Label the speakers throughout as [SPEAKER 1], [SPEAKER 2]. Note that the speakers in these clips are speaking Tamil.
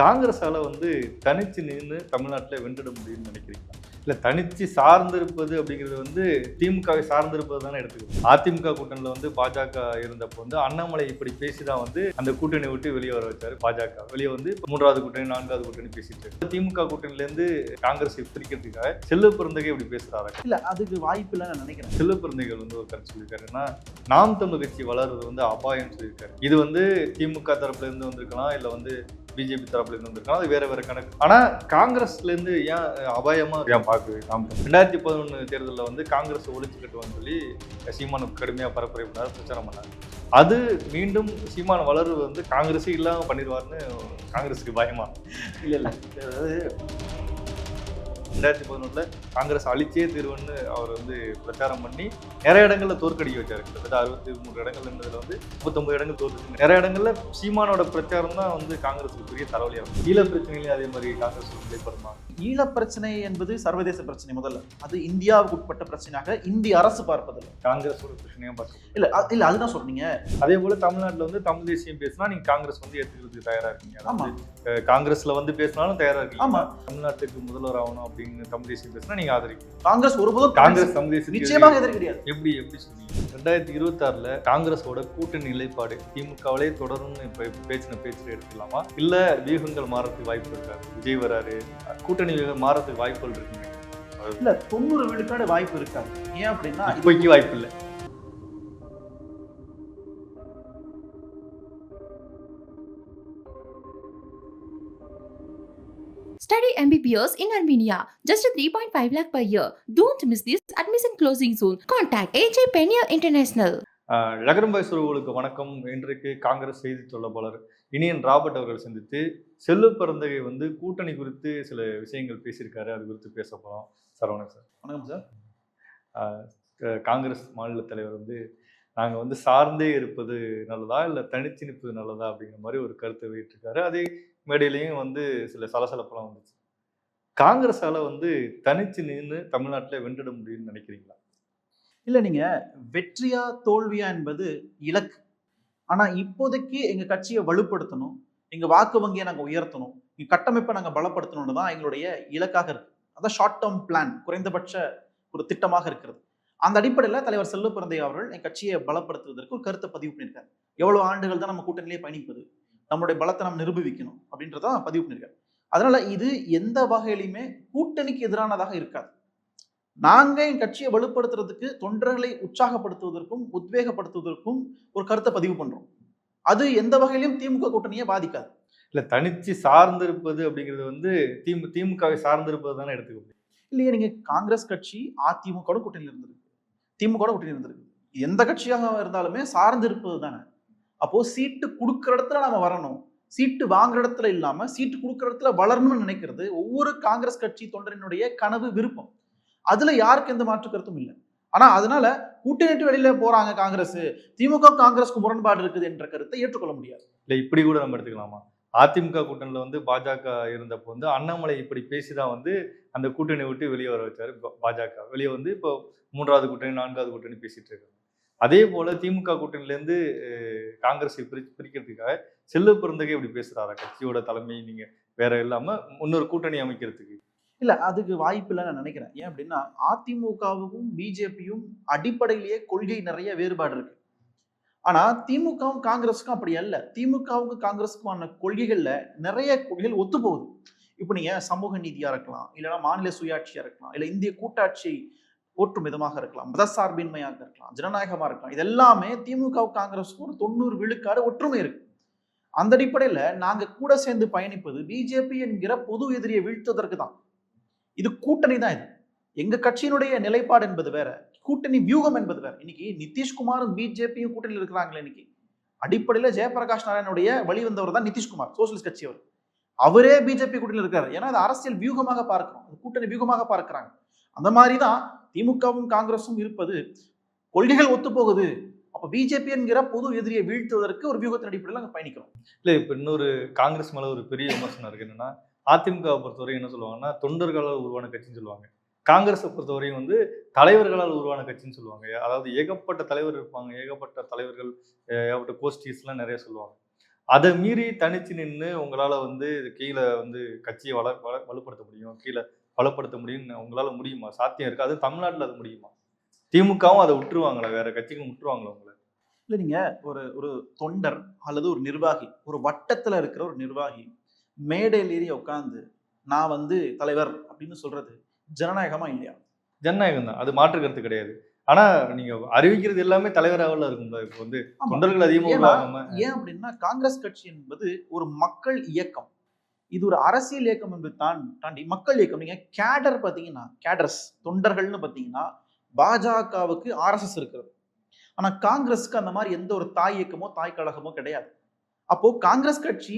[SPEAKER 1] காங்கிரஸால தனிச்சு நின்னு தமிழ்நாட்டுல வென்றிட முடியும்னு நினைக்கிறீங்களா? இல்ல தனிச்சு சார்ந்திருப்பது அப்படிங்கிறது திமுகவை சார்ந்திருப்பது தானே எடுத்துக்கணும். அதிமுக கூட்டணியில பாஜக இருந்தப்போ அண்ணாமலை இப்படி பேசிதான் அந்த கூட்டணி விட்டு வெளியே வர வச்சாரு. பாஜக வெளியே மூன்றாவது கூட்டணி, நான்காவது கூட்டணி பேசிட்டு இருக்கு. திமுக கூட்டணியில இருந்து காங்கிரஸ் பிரிக்கிறதுக்காக செல்வ பெருந்தகை இப்படி பேசுறாரு.
[SPEAKER 2] இல்ல அதுக்கு வாய்ப்பு இல்ல நான் நினைக்கிறேன்.
[SPEAKER 1] செல்வ பெருந்தகைகள் ஒரு கருத்து சொல்லியிருக்காருன்னா, நாம் தமிழ் கட்சி வளர்றது அபாயம் சொல்லியிருக்காரு. இது திமுக தரப்புல இருந்து வந்திருக்கலாம், இல்ல பிஜேபி தரப்புல இருந்து வந்திருக்கலாம், அது வேற வேற கணக்கு. ஆனா காங்கிரஸ்ல இருந்து ஏன் அபாயமா ஏன் பாக்குது? 2011 தேர்தலில் காங்கிரஸ் ஒழிச்சு கட்டுவான்னு சொல்லி சீமானுக்கு கடுமையா பரப்புரை பண்ணாரு, பிரச்சாரம் பண்ணாரு. அது மீண்டும் சீமான் வளர்வு காங்கிரஸே இல்லாம பண்ணிடுவார்னு காங்கிரஸுக்கு பயமா?
[SPEAKER 2] இல்ல அதாவது
[SPEAKER 1] 2011 காங்கிரஸ் அழிச்சே தீர்வுன்னு அவர் பிரச்சாரம் பண்ணி நிறைய இடங்கள்ல தோற்கடிக்க வச்சாரு. கிட்டத்தட்ட 63 இடங்கள் இருந்ததுல 39 இடங்கள் தோற்று. நிறைய இடங்கள்ல சீமானோட பிரச்சாரம் தான் காங்கிரஸுக்கு பெரிய தலைவலியா இருக்கும். ஈழ பிரச்சனையிலேயே அதே மாதிரி காங்கிரஸ் நிலைப்படுமா?
[SPEAKER 2] ஈழ பிரச்சனை என்பது சர்வதேச பிரச்சனை. முதல்ல அது இந்தியாவுக்கு உட்பட்ட பிரச்சனையாக இந்திய அரசு பார்ப்பதில்லை,
[SPEAKER 1] காங்கிரஸோட பிரச்சனையா பார்க்க
[SPEAKER 2] இல்ல அதுதான் சொல்றீங்க.
[SPEAKER 1] அதே போல தமிழ்நாட்டுல தமிழ் தேசியம் பேசினா நீங்க காங்கிரஸ் ஏற்றுக்கிறதுக்கு தயாரா இருக்கீங்க.
[SPEAKER 2] ஆமா,
[SPEAKER 1] காங்கிரஸ்ல பேசினாலும் தயாரா இருக்கீங்க.
[SPEAKER 2] ஆமா,
[SPEAKER 1] தமிழ்நாட்டுக்கு முதல்வர் ஆகணும் அப்படின்னு தமிழ் தேசியம் பேசினா நீங்க ஆதரிக்கீங்க.
[SPEAKER 2] காங்கிரஸ் ஒருபோதும்
[SPEAKER 1] காங்கிரஸ் தமிழ் தேசியம்
[SPEAKER 2] நிச்சயமாக எதிர்க்க கிடையாது.
[SPEAKER 1] எப்படி சொன்னீங்க? 2026 காங்கிரஸோட கூட்டணி நிலைப்பாடு திமுகவிலே தொடரும்னு இப்ப பேச்சுல எடுத்துக்கலாமா? இல்ல வியூகங்கள் மாறதுக்கு வாய்ப்பு இருக்காது? விஜய் வராரு, கூட்டணி மாறதுக்கு வாய்ப்புகள் இருக்குங்க.
[SPEAKER 2] இல்ல 90 விழுக்காடு வாய்ப்பு இருக்காது. ஏன் அப்படின்னா
[SPEAKER 1] இப்போதைக்கு வாய்ப்பு இல்லை.
[SPEAKER 3] Study MBBS in Armenia. Just a 3.5 lakh per year. Don't miss this admission closing soon. Contact AJ Penier International.
[SPEAKER 1] லகரம்பாய் சுரவுகளுக்கு வணக்கம். இன்றைக்கு காங்கிரஸ் செய்தி தொடர்பாளர் இனியன் ராபர்ட் அவர்கள் சந்தித்து செல்வ பெருந்தகை கூட்டணி குறித்து சில விஷயங்கள் பேசியிருக்காரு. அது குறித்து பேச போகிறோம். சார் வணக்கம் சார்.
[SPEAKER 2] வணக்கம்
[SPEAKER 1] சார். காங்கிரஸ் மாநில தலைவர் நாங்கள் சார்ந்தே இருப்பது நல்லதா இல்லை தனிச்சு நிற்பது நல்லதா அப்படிங்கிற மாதிரி ஒரு கருத்தை வெளியிட்டிருக்காரு. அதே மேடையிலையும் சில சலசலப்பெல்லாம் வந்துச்சு. காங்கிரஸால தனிச்சு நின்று தமிழ்நாட்டில் வென்றிட முடியும்னு நினைக்கிறீங்களா?
[SPEAKER 2] இல்ல நீங்க வெற்றியா தோல்வியா என்பது இலக்கு. ஆனா இப்போதைக்கு எங்க கட்சியை வலுப்படுத்தணும், எங்க வாக்கு வங்கியை நாங்க உயர்த்தணும், எங்க கட்டமைப்பை நாங்க பலப்படுத்தணும்னு தான் எங்களுடைய இலக்காக இருக்கு. அதான் ஷார்ட் டேர்ம் பிளான், குறைந்தபட்ச ஒரு திட்டமாக இருக்கிறது. அந்த அடிப்படையில் தலைவர் செல்வ பெருந்தகை அவர்கள் என் கட்சியை பலப்படுத்துவதற்கு ஒரு கருத்தை பதிவு பண்ணியிருக்காரு. எவ்வளவு ஆண்டுகள் தான் நம்ம கூட்டணியிலே பயணிப்பது, நம்மளுடைய பலத்தை நம்ம நிரூபிக்கணும் அப்படின்றதான் பதிவு பண்ணியிருக்காரு. அதனால இது எந்த வகையிலுமே கூட்டணிக்கு எதிரானதாக இருக்காது. நாங்க என் கட்சியை வலுப்படுத்துறதுக்கு தொண்டர்களை உற்சாகப்படுத்துவதற்கும் உத்வேகப்படுத்துவதற்கும் ஒரு கருத்தை பதிவு பண்றோம். அது எந்த வகையிலும் திமுக கூட்டணியை பாதிக்காது.
[SPEAKER 1] இல்ல தனிச்சு சார்ந்திருப்பது அப்படிங்கிறது திமுகவை சார்ந்திருப்பது தானே எடுத்துக்கணும்.
[SPEAKER 2] இல்லையே, நீங்க காங்கிரஸ் கட்சி அதிமுக கூட்டணியில் இருந்திருக்கு, திமுக கூட்டணி இருந்திருக்கு. எந்த கட்சியாக இருந்தாலுமே சார்ந்து இருப்பது தானே. அப்போ சீட்டு கொடுக்குற இடத்துல நாம வரணும், சீட்டு வாங்குற இடத்துல இல்லாம சீட்டு கொடுக்குற இடத்துல வளரணும்னு நினைக்கிறது ஒவ்வொரு காங்கிரஸ் கட்சி தொண்டரினுடைய கனவு, விருப்பம். அதுல யாருக்கு எந்த மாற்று கருத்தும் இல்லை. ஆனா அதனால கூட்டணி வெளியில போறாங்க காங்கிரஸ், திமுக காங்கிரஸ்க்கு முரண்பாடு இருக்குது என்ற கருத்தை ஏற்றுக்கொள்ள முடியாது.
[SPEAKER 1] இல்ல இப்படி கூட நம்ம எடுத்துக்கலாமா? அதிமுக கூட்டணியில பாஜக இருந்தப்போ அண்ணாமலை இப்படி பேசிதான் அந்த கூட்டணி விட்டு வெளியே வர வச்சாரு. பாஜக வெளியே இப்போ மூன்றாவது கூட்டணி, நான்காவது கூட்டணி பேசிட்டு இருக்காங்க. அதே போல திமுக கூட்டணியில இருந்து காங்கிரஸை பிரிக்கிறதுக்காக செல்வ பெருந்தகை இப்படி பேசுறாரா? கட்சியோட தலைமை நீங்க வேற இல்லாம இன்னொரு கூட்டணி அமைக்கிறதுக்கு?
[SPEAKER 2] இல்ல அதுக்கு வாய்ப்பு இல்லை நான் நினைக்கிறேன். ஏன் அப்படின்னா அதிமுகவுக்கும் பிஜேபியும் அடிப்படையிலேயே கொள்கை நிறைய வேறுபாடு இருக்கு. ஆனா திமுகவும் காங்கிரஸுக்கும் அப்படி அல்ல. திமுகவுக்கும் காங்கிரஸுக்குமான கொள்கைகள்ல நிறைய கொள்கைகள் ஒத்து போகுது. இப்ப நீங்க சமூக நீதியா இருக்கலாம், இல்லைன்னா மாநில சுயாட்சியா இருக்கலாம், இல்ல இந்திய கூட்டாட்சி போற்றும் விதமாக இருக்கலாம், மதசார்பின்மையாக இருக்கலாம், ஜனநாயகமா இருக்கலாம். இது எல்லாமே திமுக காங்கிரஸுக்கும் ஒரு 90 விழுக்காடு ஒற்றுமை இருக்கு. அந்த அடிப்படையில நாங்க கூட சேர்ந்து பயணிப்பது பிஜேபி என்கிற பொது எதிரியை வீழ்த்துவதற்கு தான். இது கூட்டணி தான். இது எங்க கட்சியினுடைய நிலைப்பாடு என்பது வேற, கூட்டணி வியூகம் என்பது வேற. இன்னைக்கு நிதிஷ்குமாரும் பிஜேபியும் கூட்டணியில் இருக்கிறாங்களே. இன்னைக்கு அடிப்படையில ஜெயபிரகாஷ் நாராயணுடைய வழி வந்தவர் தான் நிதிஷ்குமார், சோசியலிஸ்ட் கட்சி. அவரே பிஜேபி கூட்டணியில் இருக்காரு. ஏன்னா அது அரசியல் வியூகமாக பார்க்கிறோம், கூட்டணி வியூகமாக பார்க்கிறாங்க. அந்த மாதிரிதான் திமுகவும் காங்கிரஸும் இருப்பது. கொள்கைகள் ஒத்து போகுது. அப்ப பிஜேபி என்கிற பொது எதிரியை வீழ்த்துவதற்கு ஒரு வியூகத்தின் அடிப்படையில் நாங்க பயணிக்கிறோம்.
[SPEAKER 1] இல்ல இப்ப இன்னொரு காங்கிரஸ் மேல ஒரு பெரிய விமர்சனம் இருக்கு. என்னன்னா அதிமுகவை பொறுத்தவரை என்ன சொல்லுவாங்கன்னா தொண்டர்களால் உருவான கட்சின்னு சொல்லுவாங்க. காங்கிரஸை பொறுத்தவரையும் தலைவர்களால் உருவான கட்சின்னு சொல்லுவாங்க. அதாவது ஏகப்பட்ட தலைவர் இருப்பாங்க, ஏகப்பட்ட தலைவர்கள், ஏகப்பட்ட கோஷ்டிஸ் எல்லாம் நிறைய சொல்லுவாங்க. அதை மீறி தனிச்சு நின்று உங்களால வந்து கீழே வந்து கட்சியை வலுப்படுத்த முடியும், கீழே பலப்படுத்த முடியும்னு உங்களால முடியுமா? சாத்தியம் இருக்கு. அது தமிழ்நாட்டுல அது முடியுமா? திமுகவும் அதை விட்டுருவாங்களா? வேற கட்சிகளும் விட்டுருவாங்களா உங்களை?
[SPEAKER 2] இல்ல நீங்க ஒரு ஒரு தொண்டர் அல்லது ஒரு நிர்வாகி, ஒரு வட்டத்துல இருக்கிற ஒரு நிர்வாகி மேடையில் ஏறி உட்கார்ந்து நான் வந்து தலைவர் அப்படின்னு சொல்றது ஜனநாயகமா இல்லையா?
[SPEAKER 1] ஜனநாயகம் தான், அது மாற்று கருத்து கிடையாது. ஆனா நீங்க அறிவிக்கிறது எல்லாமே தலைவராகல இருக்கும்ல. இப்போ வந்து
[SPEAKER 2] ஆமா.
[SPEAKER 1] தொண்டர்கள் அதிகமா
[SPEAKER 2] ஏன்னா
[SPEAKER 1] உருவாகாம.
[SPEAKER 2] ஏன் அப்படின்னா காங்கிரஸ் கட்சி என்பது ஒரு மக்கள் இயக்கம். இது ஒரு அரசியல் இயக்கம் என்பது தாண்டி மக்கள் இயக்கம். நீங்க கேடர் பாத்தீங்கன்னா, கேடர்ஸ் தொண்டர்கள்னு பாத்தீங்கன்னா பாஜகவுக்கு ஆர்எஸ்எஸ் இருக்கிறது. ஆனா காங்கிரஸுக்கு அந்த மாதிரி எந்த ஒரு தாய் இயக்கமோ தாய் கழகமோ கிடையாது. அப்போ காங்கிரஸ் கட்சி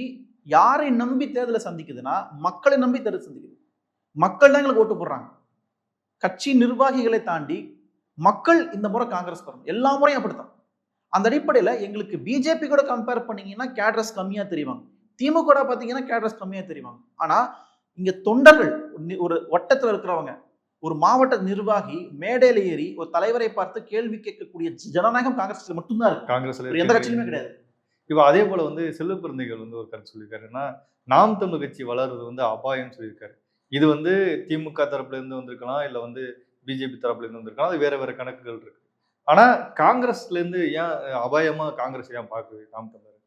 [SPEAKER 2] யாரை நம்பி தேர்தலை சந்திக்குதுன்னா மக்களை நம்பி தேர்தல் சந்திக்குது. மக்கள் தான் எங்களுக்கு ஓட்டு போடுறாங்க. கட்சி நிர்வாகிகளை தாண்டி மக்கள் இந்த முறை காங்கிரஸ் வரணும். எல்லா முறையும் அப்படித்தான். அந்த அடிப்படையில எங்களுக்கு பிஜேபி கூட கம்பேர் பண்ணீங்கன்னா கேட்ரஸ் கம்மியா தெரிவாங்க. திமுக கூட பாத்தீங்கன்னா கேட்ரஸ் கம்மியா தெரிவாங்க. ஆனா இங்க தொண்டர்கள் ஒரு வட்டத்துல இருக்கிறவங்க, ஒரு மாவட்ட நிர்வாகி மேடையில ஏறி ஒரு தலைவரை பார்த்து கேள்வி கேட்கக்கூடிய ஜனநாயகம் காங்கிரஸ்ல மட்டும்தான் இருக்கு.
[SPEAKER 1] காங்கிரஸ்ல
[SPEAKER 2] எந்த கட்சியிலுமே கிடையாது.
[SPEAKER 1] இப்போ அதே போல வந்து செல்வ பிறந்தைகள் வந்து ஒரு கருத்து சொல்லியிருக்காருன்னா, நாம் தமிழ் கட்சி வளர்றது வந்து அபாயம்னு சொல்லியிருக்காரு. இது வந்து திமுக தரப்புல இருந்து வந்திருக்கலாம், இல்ல வந்து பிஜேபி தரப்புல இருந்து வந்திருக்கலாம். அது வேற வேற கணக்குகள் இருக்கு. ஆனா காங்கிரஸ்ல இருந்து ஏன் அபாயமா காங்கிரஸ் ஏன் பாக்குது நாம் தமிழர்?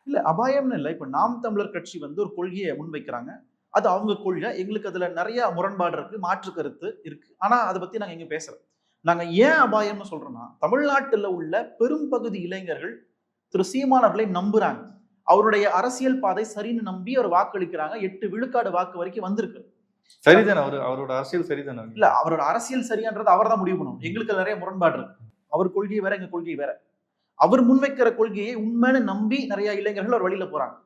[SPEAKER 2] இல்ல அபாயம்னு இல்லை. இப்ப நாம் தமிழர் கட்சி வந்து ஒரு கொள்கையை முன்வைக்கிறாங்க. அது அவங்க கொள்கை. எங்களுக்கு அதுல நிறைய முரண்பாடு இருக்கு, மாற்று கருத்து இருக்கு. ஆனா அதை பத்தி நாங்க எங்க பேசுறோம். நாங்க ஏன் அபாயம்னு சொல்றோம்னா, தமிழ்நாட்டுல உள்ள பெரும் பகுதி இளைஞர்கள் திரு சீமான் அவர்களை நம்புறாங்க. அவருடைய அரசியல் பாதை சரின்னு நம்பி அவர் வாக்களிக்கிறாங்க. 8 விழுக்காடு வாக்கு வரைக்கும் வந்திருக்கு.
[SPEAKER 1] சரிதானே? அவரோட அரசியல் சரிதானே?
[SPEAKER 2] இல்ல அவரோட அரசியல் சரியான்றது அவர் தான் முடிவு பண்ணணும். எங்களுக்கு நிறைய முரண்பாடு இருக்கு. அவர் கொள்கை வேற, எங்க கொள்கை வேற. அவர் முன்வைக்கிற கொள்கையை உண்மைன்னு நம்பி நிறைய இளைஞர்கள் ஒரு வழியில போறாங்க.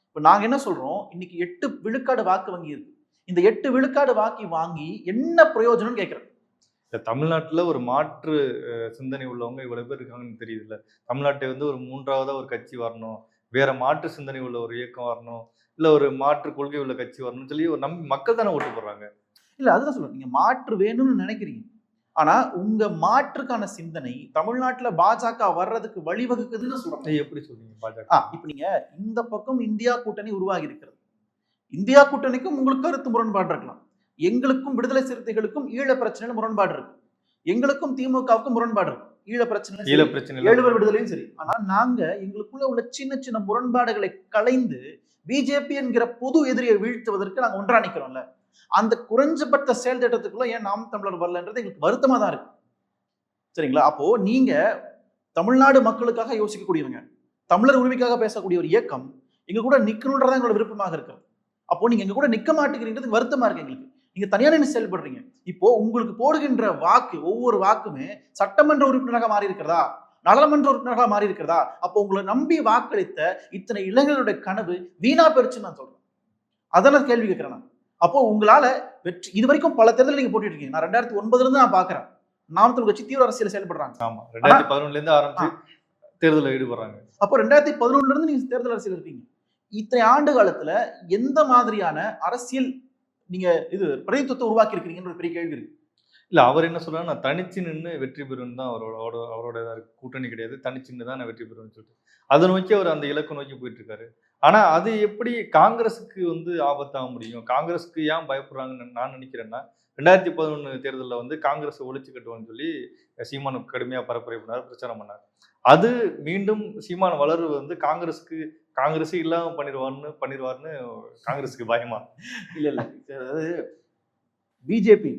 [SPEAKER 2] இப்ப நாங்க என்ன சொல்றோம், இன்னைக்கு 8 விழுக்காடு வாக்கு வங்கி இருக்கு. இந்த 8 விழுக்காடு வாங்கி என்ன பிரயோஜனம் கேட்கிறேன்.
[SPEAKER 1] தமிழ்நாட்டுல ஒரு மாற்று சிந்தனை உள்ளவங்க இவ்வளவு பேர் இருக்காங்கன்னு தெரியுதுல்ல. தமிழ்நாட்டை வந்து ஒரு 3ஆவதா ஒரு கட்சி வரணும், வேற மாற்று சிந்தனை உள்ள ஒரு இயக்கம் வரணும், இல்ல ஒரு மாற்று கொள்கை உள்ள கட்சி வரணும்னு சொல்லி ஒரு மக்கள் தானே ஓட்டு போடுறாங்க.
[SPEAKER 2] இல்ல அதுதான் சொல்றேன். நீங்க மாற்று வேணும்னு நினைக்கிறீங்க. ஆனா உங்க மாற்றுக்கான சிந்தனை தமிழ்நாட்டுல பாஜக வர்றதுக்கு வழிவகுக்குதுன்னு சொல்றாங்க.
[SPEAKER 1] எப்படி சொல்றீங்க பாஜக?
[SPEAKER 2] இப்ப நீங்க இந்த பக்கம் இந்தியா கூட்டணி உருவாகி இருக்கிறது. இந்தியா கூட்டணிக்கும் உங்களுக்கு கருத்து முரண்பாடு இருக்கலாம். எங்களுக்கும் விடுதலை சிறுத்தைகளுக்கும் ஈழ பிரச்சனையில முரண்பாடு இருக்கு. எங்களுக்கும் திமுகவுக்கும் முரண்பாடு இருக்கு. ஈழ பிரச்சனை 7 பேர் விடுதலையும் சரி. ஆனா நாங்க எங்களுக்குள்ள உள்ள சின்ன சின்ன முரண்பாடுகளை களைந்து பிஜேபி என்கிற பொது எதிரியை வீழ்த்துவதற்கு நாங்க ஒன்றா நிக்கிறோம்ல. அந்த குறைஞ்சபட்ச செயல் திட்டத்துக்குள்ள ஏன் நாம் தமிழர் வரலன்றது எங்களுக்கு வருத்தமா தான் இருக்கு. சரிங்களா? அப்போ நீங்க தமிழ்நாடு மக்களுக்காக யோசிக்கக்கூடியவங்க, தமிழர் உரிமைக்காக பேசக்கூடிய ஒரு இயக்கம் எங்க கூட நிக்கணும்ன்றதான் எங்களோட விருப்பமாக இருக்கு. அப்போ நீங்க எங்க கூட நிக்க மாட்டேங்கிறீங்கிறது வருத்தமா இருக்கு எங்களுக்கு. நீங்க தனியா நின்று செயல்படுறீங்க. இப்போ உங்களுக்கு போடுகின்ற வாக்கு, ஒவ்வொரு வாக்குமே சட்டமன்ற உறுப்பினராக மாறி இருக்கிறதா, நாடாளுமன்ற உறுப்பினராக மாறி இருக்கிறதா? அப்போ உங்களை நம்பி வாக்களித்த இத்தனை இளைஞர்களுடைய கனவு வீணா போயிருச்சுன்னு நான் சொல்றேன். அதான் கேள்வி கேட்கிறேன் நான். அப்போ உங்களால வெற்றி இது வரைக்கும் பல தேர்தல் நீங்க போட்டுட்டு இருக்கீங்க. நான் 2009 இருந்து நான் பாக்குறேன். நாம் தமிழர் கட்சி தீவிர அரசியல் செயல்படுறாங்க.
[SPEAKER 1] ஆமா, 2011 இருந்து ஆரம்பிச்சு தேர்தலில் ஈடுபடுறாங்க.
[SPEAKER 2] அப்போ 2011 இருந்து நீங்க தேர்தல் அரசியல் இருக்கீங்க. இத்தனை ஆண்டு காலத்துல எந்த மாதிரியான அரசியல் நீங்க இது பிரதித்துவத்தை உருவாக்கி இருக்கிறீங்கன்ற ஒரு பெரிய கேள்வி இருக்கு.
[SPEAKER 1] இல்ல அவர் என்ன சொல்றாரு, நான் தனிச்சு நின்று வெற்றி பெறும் தான் அவரோட கூட்டணி கிடையாது, தனிச்சு நின்று தான் நான் வெற்றி பெறுவேன்னு சொல்லிட்டு அதை நோக்கி அவர் அந்த இலக்கு நோக்கி போயிட்டு இருக்காரு. ஆனா அது எப்படி காங்கிரஸுக்கு வந்து ஆபத்தாக முடியும்? காங்கிரஸுக்கு ஏன் பயப்படுறாங்கன்னு நான் நினைக்கிறேன்னா, 2011 தேர்தலில் வந்து காங்கிரஸை ஒழிச்சு கட்டுவோம்னு சொல்லி சீமான் கடுமையா பரப்புரை பண்ணார், பிரச்சாரம் பண்ணார். அது மீண்டும் சீமான் வளர்வு வந்து காங்கிரஸ் இல்லாம பண்ணிடுவார்னு காங்கிரஸுக்கு பயமா?
[SPEAKER 2] இல்ல அதாவது பிஜேபி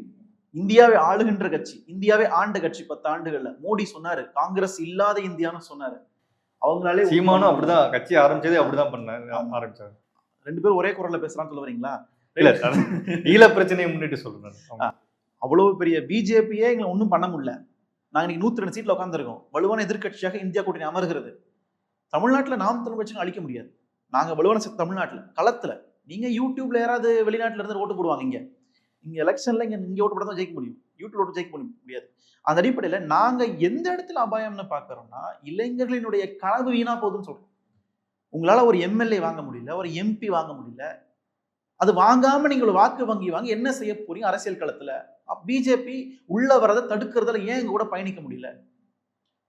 [SPEAKER 2] இந்தியாவை ஆளுகின்ற கட்சி, இந்தியாவை ஆண்ட கட்சி 10 ஆண்டுகள்ல. மோடி சொன்னாரு காங்கிரஸ் இல்லாத இந்தியான்னு சொன்னாரு. அவங்களாலே
[SPEAKER 1] சீமானும் அப்படிதான் கட்சி ஆரம்பிச்சதே அப்படிதான் ஆரம்பிச்சாங்க.
[SPEAKER 2] 2 பேரும் ஒரே குரல்ல பேசுறான்னு சொல்ல வரீங்களா?
[SPEAKER 1] இல்ல ஈழ பிரச்சனையை முன்னிட்டு சொல்றேன்.
[SPEAKER 2] அவ்வளவு பெரிய பிஜேபியே எங்களை ஒன்றும் பண்ண முடியல. நாங்க இன்னைக்கு 102 சீட்ல உட்காந்துருக்கோம். வலுவான எதிர்கட்சியாக இந்தியா கூட்டணி அமர்கிறது. தமிழ்நாட்டுல நாம் தமிழ் கட்சின்னு அழிக்க முடியாது. நாங்க வலுவான தமிழ்நாட்டுல களத்துல. நீங்க யூடியூப்ல யாராவது வெளிநாட்டுல இருந்து ஓட்டு போடுவாங்க. இங்க எலெக்ஷன்ல இங்க ஓட்டு போட தான் ஜெயிக்க முடியும். யூடியூப்ல ஓட்டு ஜெயிக்க முடியாது. அந்த அடிப்படையில நாங்க எந்த இடத்துல அபாயம்னு பாக்குறோம்னா, இளைஞர்களினுடைய கனவு வீணா போகுதுன்னு சொல்றோம். உங்களால ஒரு எம்எல்ஏ வாங்க முடியல, ஒரு எம்பி வாங்க முடியல. அது வாங்காம நீங்க வாக்கு வாங்கி என்ன செய்ய போறீங்க அரசியல் களத்துல? பிஜேபி உள்ள வரதை தடுக்கிறதுல ஏன் எங்க கூட பயணிக்க முடியல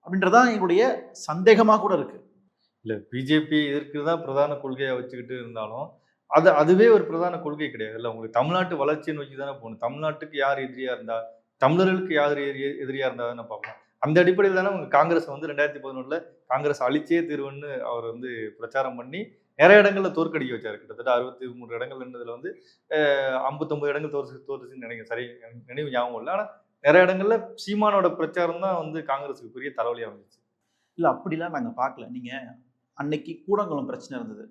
[SPEAKER 2] அப்படின்றதான் எங்களுடைய சந்தேகமா கூட இருக்கு.
[SPEAKER 1] இல்ல பிஜேபி எதிர்க்கிறது தான் பிரதான கொள்கையா வச்சுக்கிட்டு இருந்தாலும் அதுவே ஒரு பிரதான கொள்கை கிடையாது. இல்ல உங்களுக்கு தமிழ்நாட்டு வளர்ச்சியை நோக்கி தானே போகணும். தமிழ்நாட்டுக்கு யார் எதிரியா இருந்தா, தமிழர்களுக்கு யார் எதிரியா இருந்தா தானே பார்க்கணும். அந்த அடிப்படையில் தானே உங்க காங்கிரஸ் வந்து 2011ல காங்கிரஸ் அழிச்சே தீர்வுன்னு அவர் வந்து பிரச்சாரம் பண்ணி நிறைய இடங்கள்ல தோற்கடிக்க வச்சாரு. கிட்டத்தட்ட 63 இடங்கள் இருந்ததுல வந்து 59 இடங்கள் தோற்றுச்சுன்னு நினைக்கிறேன். சரி நினைவு ஞாபகம் இல்லை. ஆனா நிறைய இடங்கள்ல சீமானோட பிரச்சாரம் தான் வந்து காங்கிரஸுக்கு பெரிய தலைவலியா இருந்துச்சு.
[SPEAKER 2] இல்ல அப்படிலாம் நாங்க பார்க்கல. நீங்க அன்னைக்கு கூடங்குளம் பிரச்சனை இருந்தது,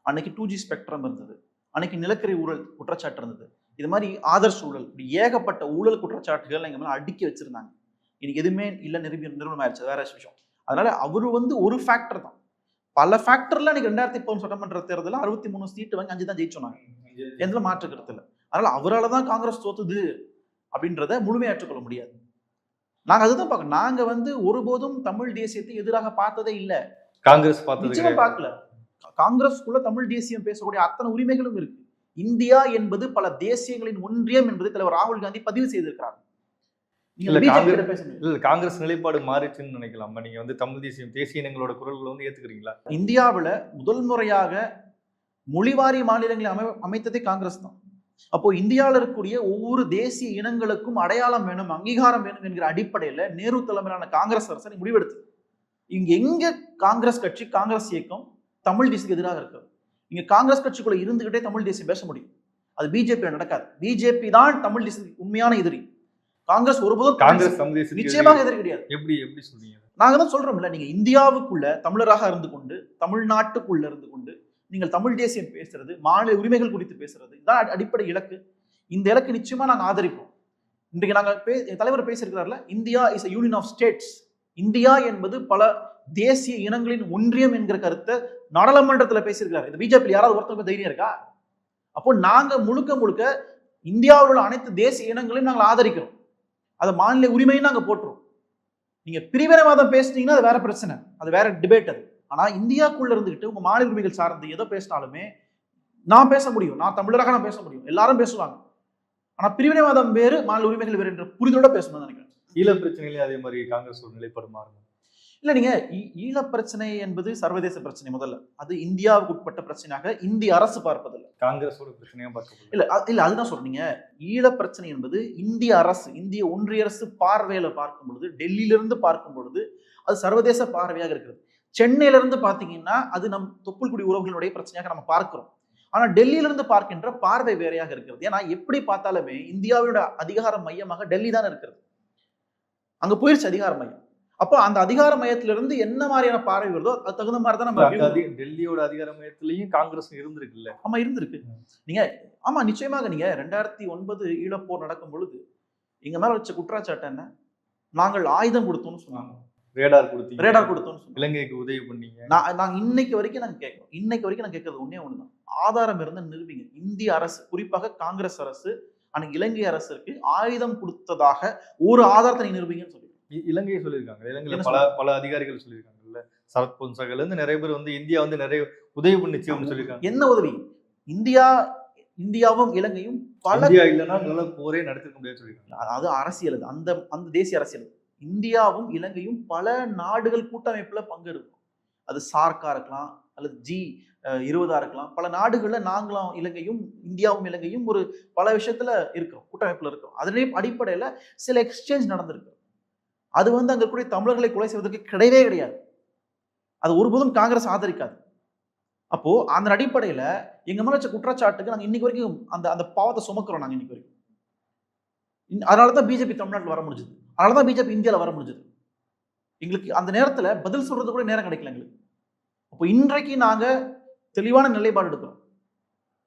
[SPEAKER 2] அன்னைக்கு 2G ஸ்பெக்ட்ரம் இருந்தது, அன்னைக்கு நிலக்கரி ஊழல் குற்றச்சாட்டு இருந்தது. இது மாதிரி ஆதர்ஷ் ஊழல், இப்படி ஏகப்பட்ட ஊழல் குற்றச்சாட்டுகள் எங்க மேல அடுக்கி வச்சிருந்தாங்க. இன்னைக்கு எதுவுமே இல்ல, நிரூபணம் ஆயிடுச்சு, வேற விஷயம். அதனால அவரு வந்து ஒரு ஃபேக்டர் தான். பல ஃபேக்டர்ல இன்னைக்கு 2013 சட்டமன்ற தேர்தலில் 63 சீட்டு வாங்கி 5 தான் ஜெயிச்சோம். எந்த மாற்று கருத்து இல்லை. அதனால அவரால் தான் காங்கிரஸ் தோத்துது அப்படின்றத முழுமையாக ஏற்றுக்கொள்ள முடியாது. நாங்க அதுதான் பார்க்கணும். நாங்க வந்து ஒருபோதும் தமிழ் தேசியத்தை எதிராக பார்த்ததே இல்லை.
[SPEAKER 1] காங்கிரஸ் பார்த்தது
[SPEAKER 2] பார்க்கல. காங்கிரஸ்க்குள்ள தமிழ் தேசியம் பேசக்கூடிய அத்தனை உரிமைகளும் இருக்கு. இந்தியா என்பது பல தேசியங்களின் ஒன்றியம் என்பதை தலைவர் ராகுல் காந்தி பதிவு செய்திருக்கிறார்.
[SPEAKER 1] காங்கிரஸ் நிலைப்பாடு மாறிச்சுன்னு நினைக்கலாமா? நீங்க வந்து தமிழ் தேசிய இனங்களோட குரல்களை வந்து ஏத்துக்கிறீங்களா?
[SPEAKER 2] இந்தியாவில் முதல் முறையாக மொழிவாரி மாநிலங்களை அமைத்ததே காங்கிரஸ் தான். அப்போ இந்தியாவில் இருக்கக்கூடிய ஒவ்வொரு தேசிய இனங்களுக்கும் அடையாளம் வேணும், அங்கீகாரம் வேணும் என்கிற அடிப்படையில் நேரு தலைமையிலான காங்கிரஸ் அரசு முடிவெடுத்தது. இங்க எங்க காங்கிரஸ் கட்சி, காங்கிரஸ் இயக்கம் தமிழ் தேசியத்துக்கு எதிராக இருக்கு. இங்க காங்கிரஸ் கட்சிக்குள்ள இருந்துகிட்டே தமிழ் தேசியம் பேச முடியும். அது பிஜேபி நடக்காது. பிஜேபி தான் தமிழ் தேசியத்துக்கு உண்மையான எதிரி. காங்கிரஸ் ஒருபோதும்
[SPEAKER 1] காங்கிரஸ்
[SPEAKER 2] நிச்சயமாக எதிரி கிடையாது.
[SPEAKER 1] எப்படி சொல்றீங்க?
[SPEAKER 2] நாங்க தான் சொல்றோம்ல, நீங்க இந்தியாவுக்குள்ள தமிழராக இருந்து கொண்டு, தமிழ்நாட்டுக்குள்ள இருந்து கொண்டு நீங்கள் தமிழ் தேசியம் பேசுறது, மாநில உரிமைகள் குறித்து பேசுறது, இதான் அடிப்படை இலக்கு. இந்த இலக்கு நிச்சயமா நாங்க ஆதரிப்போம். இன்றைக்கு நாங்க தலைவர் பேசியிருக்கிறார்ல, India is a union of states. India என்பது பல தேசிய இனங்களின் ஒன்றியம் என்கிற கருத்தை நாடாளுமன்றத்தில் பேசியிருக்கிறார். இந்த பிஜேபி யாராவது ஒருத்தருக்கு தைரியம் இருக்கா? அப்போ நாங்க முழுக்க இந்தியாவில் உள்ள அனைத்து தேசிய இனங்களையும் நாங்கள் ஆதரிக்கிறோம். அதை மாநில உரிமையும் நாங்க போட்டுரும். நீங்க பிரிவினைவாதம் பேசுனீங்கன்னா அது வேற பிரச்சனை, அது வேற டிபேட். அது ஆனா இந்தியாவுக்குள்ள இருந்துகிட்டு உங்க மாநில உரிமைகள் சார்ந்து எதோ பேசினாலுமே நான் பேச முடியும், நான் தமிழராக நான் பேச முடியும், எல்லாரும் பேசுவாங்க. ஆனா பிரிவினைவாதம் வேறு, மாநில உரிமைகள் வேறு என்ற புரிதலோட பேசணும்னு நினைக்கிறேன்.
[SPEAKER 1] ஈழ பிரச்சனையிலே அதே மாதிரி காங்கிரஸ் ஒரு நிலைப்பாடு மாறும்.
[SPEAKER 2] இல்ல, நீங்க ஈழ பிரச்சனை என்பது சர்வதேச பிரச்சனை. முதல்ல அது இந்தியாவுக்கு உட்பட்ட பிரச்சனையாக இந்திய அரசு பார்ப்பதில்லை.
[SPEAKER 1] காங்கிரஸோட பிரச்சனையா பார்க்க
[SPEAKER 2] இல்ல அதுதான் சொல்றீங்க. ஈழ பிரச்சனை என்பது இந்திய அரசு, இந்திய ஒன்றிய அரசு பார்வையில பார்க்கும் பொழுது, டெல்லியிலிருந்து பார்க்கும் பொழுது அது சர்வதேச பார்வையாக இருக்கிறது. சென்னையில இருந்து பாத்தீங்கன்னா அது நம் தொப்புள்குடி உறவுகளுடைய பிரச்சனையாக நம்ம பார்க்கிறோம். ஆனா டெல்லியிலிருந்து பார்க்கின்ற பார்வை வேறையாக இருக்கிறது. ஏன்னா எப்படி பார்த்தாலுமே இந்தியாவோட அதிகார மையமாக டெல்லி தான் இருக்கிறது. அங்க போயிருச்சு அதிகார மையம். அப்போ அந்த அதிகார மையத்திலிருந்து என்ன மாதிரியான பார்வை வருதோ அது தகுந்த மாதிரி தான் நம்ம
[SPEAKER 1] டெல்லியோட அதிகார மையத்திலையும் காங்கிரஸ் இருந்திருக்குல்ல.
[SPEAKER 2] ஆமா இருந்திருக்கு. நீங்க ஆமா நிச்சயமாக நீங்க 2009 ஈழப்போர் நடக்கும் பொழுது எங்க மேல வச்ச குற்றச்சாட்டு என்ன? நாங்கள் ஆயுதம் கொடுத்தோம்னு சொன்னாங்க.
[SPEAKER 1] ரேடார்
[SPEAKER 2] கொடுத்தோம்னு சொன்னாங்க.
[SPEAKER 1] இலங்கைக்கு உதவி பண்ணீங்க.
[SPEAKER 2] நாங்க இன்னைக்கு வரைக்கும் நாங்க கேட்கிறோம். இன்னைக்கு வரைக்கும் நான் கேட்கறது ஒண்ணுதான், ஆதாரம் இருந்து நிரூபிங்க. இந்திய அரசு, குறிப்பாக காங்கிரஸ் அரசு அன்னைக்கு இலங்கை அரசுக்கு ஆயுதம் கொடுத்ததாக ஒரு ஆதாரத்தை நீங்க நிரூபிங்கன்னு சொல்லி
[SPEAKER 1] இலங்கையை சொல்லியிருக்காங்க. இலங்கையில பல அதிகாரிகள் சொல்லியிருக்காங்கல்ல. சரத் பொன்சேகால இருந்து நிறைய பேர் வந்து இந்தியா வந்து நிறைய உதவி பண்ணிச்சு சொல்லியிருக்காங்க.
[SPEAKER 2] என்ன உதவி? இந்தியாவும் இலங்கையும் பல
[SPEAKER 1] இல்லைன்னா போரே நடத்திக்க முடியாது சொல்லியிருக்காங்க.
[SPEAKER 2] அது அரசியல், அந்த தேசிய அரசியல். இந்தியாவும் இலங்கையும் பல நாடுகள் கூட்டமைப்புல பங்கு இருக்கும். அது சார்க்கா இருக்கலாம் அல்லது G20 இருக்கலாம். பல நாடுகள்ல நாங்களும் இலங்கையும் இந்தியாவும் இலங்கையும் ஒரு பல விஷயத்துல இருக்கிறோம், கூட்டமைப்புல இருக்கிறோம். அதே அடிப்படையில சில எக்ஸ்சேஞ்ச் நடந்திருக்கு. அது வந்து அங்க கூட தமிழர்களை கொலை செய்வதற்கு கிடையவே கிடையாது. அது ஒருபோதும் காங்கிரஸ் ஆதரிக்காது. அப்போ அந்த அடிப்படையில எங்க மேல வச்ச குற்றச்சாட்டுக்கு நாங்க இன்னைக்கு வரைக்கும் அந்த பாவத்தை சுமக்கிறோம். நாங்க இன்னைக்கு வரைக்கும் அதனாலதான் பிஜேபி தமிழ்நாட்டில் வர முடிஞ்சது, அதனாலதான் பிஜேபி இந்தியாவில் வர முடிஞ்சது. எங்களுக்கு அந்த நேரத்துல பதில் சொல்றது கூட நேரம் கிடைக்கல எங்களுக்கு. அப்போ இன்றைக்கு நாங்க தெளிவான நிலைப்பாடு எடுக்கிறோம்.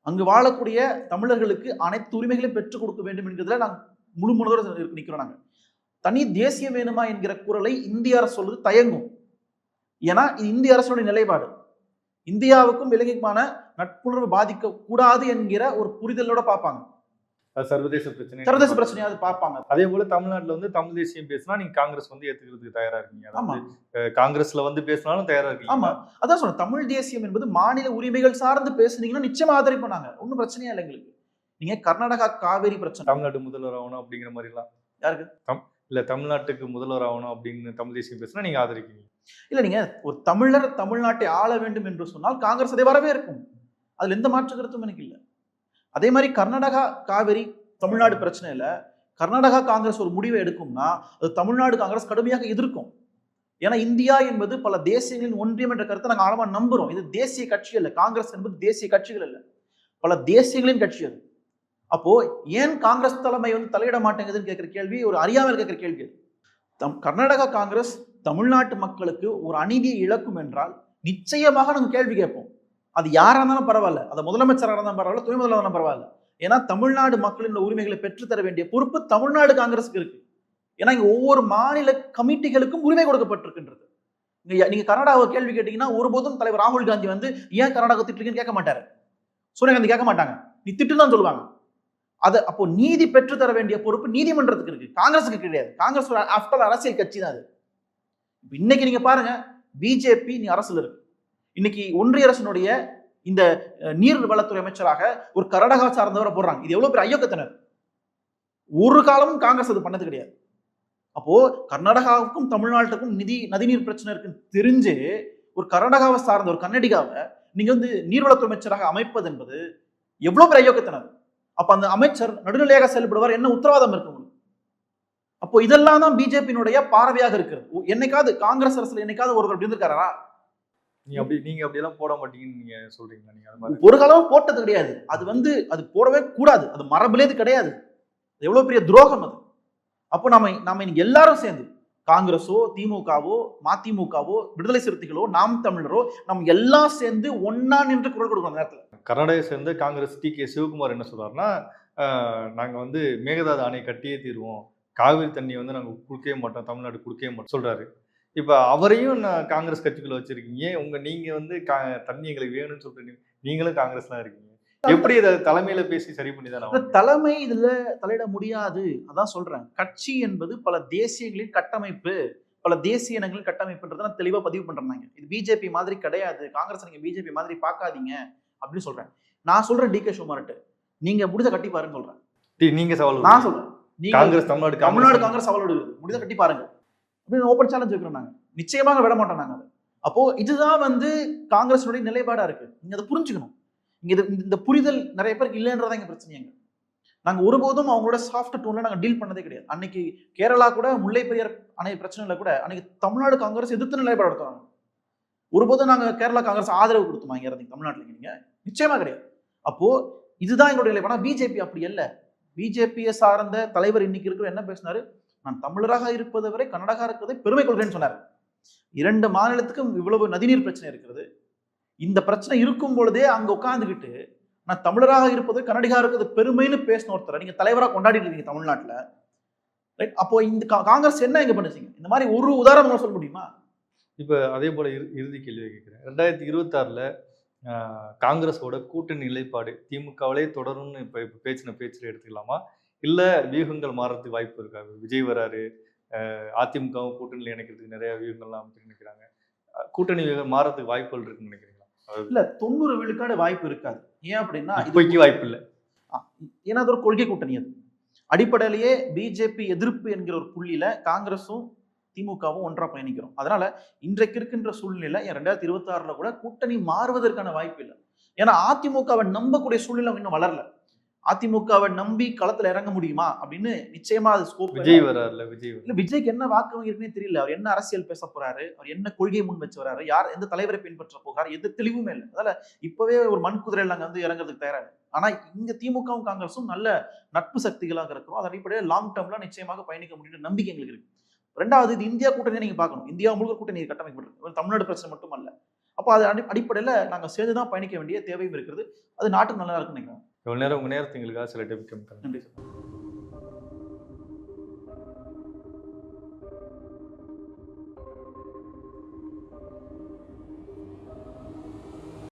[SPEAKER 2] அங்கு வாழக்கூடிய தமிழர்களுக்கு அனைத்து உரிமைகளையும் பெற்றுக் கொடுக்க வேண்டும் என்கிறதுல நாங்கள் முழு மனதோடு நிற்கிறோம். நாங்கள் தனி தேசியம் வேணுமா என்கிற குரலை இந்திய அரசு சொல்வது தயங்கும். ஏன்னா இது இந்திய அரசுடைய நிலைப்பாடு. இந்தியாவுக்கும் இலங்கைக்குமான நட்புணர்வு பாதிக்க கூடாது என்கிற ஒரு புரிதலோட பார்ப்பாங்க.
[SPEAKER 1] சர்வதேச பிரச்சனையாவது
[SPEAKER 2] பார்ப்பாங்க.
[SPEAKER 1] அதே போல தமிழ்நாட்டுல வந்து தமிழ் தேசியம் பேசினா நீங்க காங்கிரஸ் வந்து ஏத்துக்கிறதுக்கு தயாரா இருக்கீங்க. காங்கிரஸ்ல வந்து பேசினாலும் தயாரா இருக்கீங்க.
[SPEAKER 2] ஆமா, அதான் சொல்றேன். தமிழ் தேசியம் என்பது மாநில உரிமைகள் சார்ந்து பேசுனீங்கன்னா நிச்சயமா ஆதரிப்போம். நாங்க ஒன்னும் பிரச்சனையா இல்லை எங்களுக்கு. நீங்க கர்நாடகா காவேரி பிரச்சனை,
[SPEAKER 1] தமிழ்நாட்டு முதல்வர் ஆகணும் அப்படிங்கிற மாதிரி எல்லாம்
[SPEAKER 2] யாருக்கு
[SPEAKER 1] இல்ல தமிழ்நாட்டுக்கு முதல்வர் ஆகணும் அப்படின்னு தமிழ் தேசியம் பேசினா நீங்க ஆதரிக்கிறீங்க?
[SPEAKER 2] இல்ல நீங்க ஒரு தமிழர் தமிழ்நாட்டை ஆள வேண்டும் என்று சொன்னால் காங்கிரஸ் அதை வரவேற்கும். அதுல எந்த மாற்று கருத்தும் எனக்கு இல்லை. அதே மாதிரி கர்நாடகா காவிரி தமிழ்நாடு பிரச்சனை இல்ல, கர்நாடகா காங்கிரஸ் ஒரு முடிவை எடுக்கும்னா அது தமிழ்நாடு காங்கிரஸ் கடுமையாக எதிர்க்கும். ஏன்னா இந்தியா என்பது பல தேசியங்களின் ஒன்றியம் என்ற கருத்தை நாங்கள் ஆழமா நம்புறோம். இது தேசிய கட்சி அல்ல, காங்கிரஸ் என்பது தேசிய கட்சிகள் அல்ல, பல தேசியங்களின் கட்சி அது. அப்போ ஏன் காங்கிரஸ் தலைமை வந்து தலையிட மாட்டேங்குதுன்னு கேட்கிற கேள்வி ஒரு அறியாமல் கேட்கிற கேள்வி. கர்நாடகா காங்கிரஸ் தமிழ்நாட்டு மக்களுக்கு ஒரு அநீதியை இழக்கும் என்றால் நிச்சயமாக நம்ம கேள்வி கேட்போம். அது யாரா இருந்தாலும் பரவாயில்ல, அது முதலமைச்சராக இருந்தாலும் பரவாயில்ல, துணை முதல்வராக பரவாயில்ல. ஏன்னா தமிழ்நாடு மக்களின் உரிமைகளை பெற்றுத்தர வேண்டிய பொறுப்பு தமிழ்நாடு காங்கிரஸுக்கு இருக்கு. ஏன்னா இங்க ஒவ்வொரு மாநில கமிட்டிகளுக்கும் உரிமை கொடுக்கப்பட்டிருக்கின்றது. நீங்க கர்நாடகாவை கேள்வி கேட்டீங்கன்னா ஒருபோதும் தலைவர் ராகுல் காந்தி வந்து ஏன் கர்நாடகா திட்டுறீங்கன்னு கேட்க மாட்டாரு, சோனியா காந்தி கேட்க மாட்டாங்க, நீ திட்டுன்னு தான் சொல்லுவாங்க. அது அப்போ நீதி பெற்று தர வேண்டிய பொறுப்பு நீதிமன்றத்துக்கு இருக்கு, காங்கிரஸுக்கு கிடையாது. காங்கிரஸ் ஆஃப்டர் அரசியல் கட்சி தான் அது. இன்னைக்கு நீங்க பாருங்க, பிஜேபி நீ அரசுல இருக்கு. இன்னைக்கு ஒன்றிய அரசினுடைய இந்த நீர்வளத்துறை அமைச்சராக ஒரு கர்நாடகா சார்ந்தவரை போடுறாங்க. இது எவ்வளவு பெரிய ஐயோக்கத்தினர். ஒரு காலமும் காங்கிரஸ் அது பண்ணது கிடையாது. அப்போ கர்நாடகாவுக்கும் தமிழ்நாட்டுக்கும் நதிநீர் பிரச்சனை இருக்குன்னு தெரிஞ்சு ஒரு கர்நாடகாவை சார்ந்த ஒரு கன்னடிகாவை நீங்க வந்து நீர்வளத்துறை அமைச்சராக அமைப்பது என்பது எவ்வளவு பெரிய ஐயோக்கத்தினர். அப்ப அந்த அமைச்சர் நடுநிலையாக செயல்படுவார் என்ன உத்தரவாதம் இருக்கு உங்களுக்கு? அப்போ இதெல்லாம் தான் பிஜேபியினுடைய பார்வையாக இருக்கிறது. என்னைக்காவது காங்கிரஸ் அரசுல என்னைக்காவது ஒருவர் அப்படி இருந்திருக்காரா?
[SPEAKER 1] நீங்க அப்படியெல்லாம் போட மாட்டீங்கன்னு நீங்க சொல்றீங்களா? நீங்க அது மாதிரி
[SPEAKER 2] ஒரு காலம் போட்டது கிடையாது. அது வந்து அது போடவே கூடாது, அது மரபுலேது கிடையாது. எவ்வளவு பெரிய துரோகம் அது. அப்போ நாம இன்னைக்கு எல்லாரும் சேர்ந்து காங்கிரஸோ திமுகவோ மதிமுகவோ விடுதலை சிறுத்தைகளோ நாம் தமிழரோ நம்ம எல்லாம் சேர்ந்து ஒன்னா நின்று குரல் கொடுக்கணும். நேரத்தில்
[SPEAKER 1] கர்நாடகை சேர்ந்த காங்கிரஸ் டி.கே. சிவகுமார் என்ன சொல்றாருன்னா, நாங்க வந்து மேகதாது அணை கட்டியே தீர்வோம், காவிரி தண்ணியை வந்து நாங்க கொடுக்கவே மாட்டோம், தமிழ்நாடு கொடுக்கவே மாட்டோம் சொல்றாரு. இப்ப அவரையும் காங்கிரஸ் கட்சிக்குள்ள வச்சிருக்கீங்க. நீங்க வந்து தண்ணி எங்களுக்கு வேணும்னு சொல்லிட்டு நீங்களும் காங்கிரஸ்லாம் இருக்கீங்க. எப்படி இதை தலைமையில பேசி சரி பண்ணி தானே?
[SPEAKER 2] தலைமை இதுல தலையிட முடியாது. அதான் சொல்றேன், கட்சி என்பது பல தேசியங்களின் கட்டமைப்பு, பல தேசிய இனங்களின் கட்டமைப்புன்றதை நான் தெளிவா பதிவு பண்றேன். இது பிஜேபி மாதிரி கிடையாது, காங்கிரஸ் நீங்க பிஜேபி மாதிரி பார்க்காதீங்க அப்படின்னு சொல்றேன். நான் சொல்றேன் டி.கே. சிவகுமார்ட்ட நீங்க முடிஞ்ச கட்டி பாருங்க சொல்றேன்.
[SPEAKER 1] நீங்க சவால்
[SPEAKER 2] நான் சொல்றேன்,
[SPEAKER 1] காங்கிரஸ் தமிழ்நாடு
[SPEAKER 2] காங்கிரஸ் சவால் விடுகிறது, முடிஞ்ச கட்டி பாருங்க அப்படின்னு ஓப்பன் சேலஞ்ச் வைக்கிறோம் நாங்க. நிச்சயமாக விட மாட்டோம் நாங்க. அப்போ இதுதான் வந்து காங்கிரஸுடைய நிலைப்பாடா இருக்கு. நீங்க அதை புரிஞ்சுக்கணும். இந்த புரிதல் நிறைய பேருக்கு இல்லைன்றதான் எங்க பிரச்சனைங்க. நாங்க ஒருபோதும் அவங்களோட சாஃப்ட் டோன்ல நாங்க டீல் பண்ணதே கிடையாது. அன்னைக்கு கேரளா கூட முல்லை பெரியார் அணை பிரச்சனைல கூட அன்னைக்கு தமிழ்நாடு காங்கிரஸ் எதிர்த்து நிலைப்பாடு எடுத்தாங்க. ஒருபோதும் நாங்க கேரளா காங்கிரஸ் ஆதரவு கொடுத்தோமா இங்க இருந்து தமிழ்நாட்டுல? நீங்க நிச்சயமா கிடையாது. அப்போ இதுதான் எங்களுடைய நிலைப்பாடு. பிஜேபி அப்படி அல்ல. பிஜேபியை சார்ந்த தலைவர் இன்னைக்கு இருக்கிற என்ன பேசினாரு, நான் தமிழராக இருப்பதை வரை கர்நாடகா இருக்கிறதை பெருமை கொள்கிறேன்னு சொன்னார். 2 மாநிலத்துக்கும் இவ்வளவு நதிநீர் பிரச்சனை இருக்கிறது. இந்த பிரச்சனை இருக்கும் பொழுதே அங்க உட்கார்ந்துகிட்டு நான் தமிழராக இருப்பது கர்நாடகா இருக்கிறது பெருமைன்னு பேசின ஒருத்தரை நீங்க தலைவராக கொண்டாடிட்டு இருக்கீங்க தமிழ்நாட்டுல. ரைட்? அப்போ இந்த காங்கிரஸ் என்ன இங்க பண்ணுச்சீங்க? இந்த மாதிரி ஒரு உதாரணம் சொல்ல முடியுமா?
[SPEAKER 1] இப்ப அதே போல இறுதி கேள்வி கேட்கிறேன். 2026ல காங்கிரஸோட கூட்டணி நிலைப்பாடு திமுகவிலே தொடரும்னு இப்ப பேச்சுல எடுத்துக்கலாமா, இல்ல வியூகங்கள் மாறதுக்கு வாய்ப்பு இருக்காது? விஜய் வராரு, அதிமுகவும் கூட்டணியில் இணைக்கிறதுக்கு நிறைய வியூகங்கள்லாம் நினைக்கிறாங்க. கூட்டணி மாறதுக்கு வாய்ப்புகள் இருக்குன்னு நினைக்கிறீங்களா?
[SPEAKER 2] இல்ல, 90 விழுக்காடு வாய்ப்பு இருக்காது. ஏன் அப்படின்னா
[SPEAKER 1] இப்போதைக்கு வாய்ப்பு இல்லை.
[SPEAKER 2] ஏன்னா அது ஒரு கொள்கை கூட்டணி. அது அடிப்படையிலேயே பிஜேபி எதிர்ப்பு என்கிற ஒரு புள்ளியில காங்கிரஸும் திமுகவும் ஒன்றா பயணிக்கிறோம். அதனால இன்றைக்கு இருக்கின்ற சூழ்நிலை 2026ல கூட கூட்டணி மாறுவதற்கான வாய்ப்பு இல்லை. ஏன்னா அதிமுகவை நம்பக்கூடிய சூழ்நிலை இன்னும் வளரல. அதிமுகவை நம்பி களத்துல இறங்க முடியுமா அப்படின்னு நிச்சயமா அது ஸ்கோப்.
[SPEAKER 1] விஜய் வராருல,
[SPEAKER 2] விஜய்க்கு என்ன வாக்கு இருக்குன்னே தெரியல. அவர் என்ன அரசியல் பேச போறாரு, அவர் என்ன கொள்கையை முன் வச்சு வராரு, யார் எந்த தலைவரை பின்பற்ற போகிறார், எந்த தெளிவுமே இல்லை. அதனால இப்பவே ஒரு மண் குதிரையில் நாங்க வந்து இறங்குறதுக்கு தயாரா. ஆனா இங்க திமுகவும் காங்கிரஸும் நல்ல நட்பு சக்திகளாக இருக்கிறோம். அதன் அடிப்படையில் லாங் டேர்ம்ல நிச்சயமாக பயணிக்க முடியும் நம்பிக்கை எங்களுக்கு இருக்கு. 2வது, இது இந்தியா கூட்டணியை நீங்க பார்க்கணும். இந்தியா முழுக்க கூட்டணி கட்டமைக்கப்பட்டிருக்கு, தமிழ்நாடு பிரச்சனை மட்டும் அல்ல. அப்போ அது அடிப்படையில் நாங்க சேர்ந்துதான் பயணிக்க வேண்டிய தேவையும் இருக்கிறது. அது நாட்டுக்கு நல்லா இருக்குன்னு நினைக்கிறேன்.
[SPEAKER 1] இவ்வளவு நேரம் உங்க நேரத்துக்கு எங்களுக்காக சில டைம்
[SPEAKER 2] நன்றி சார்.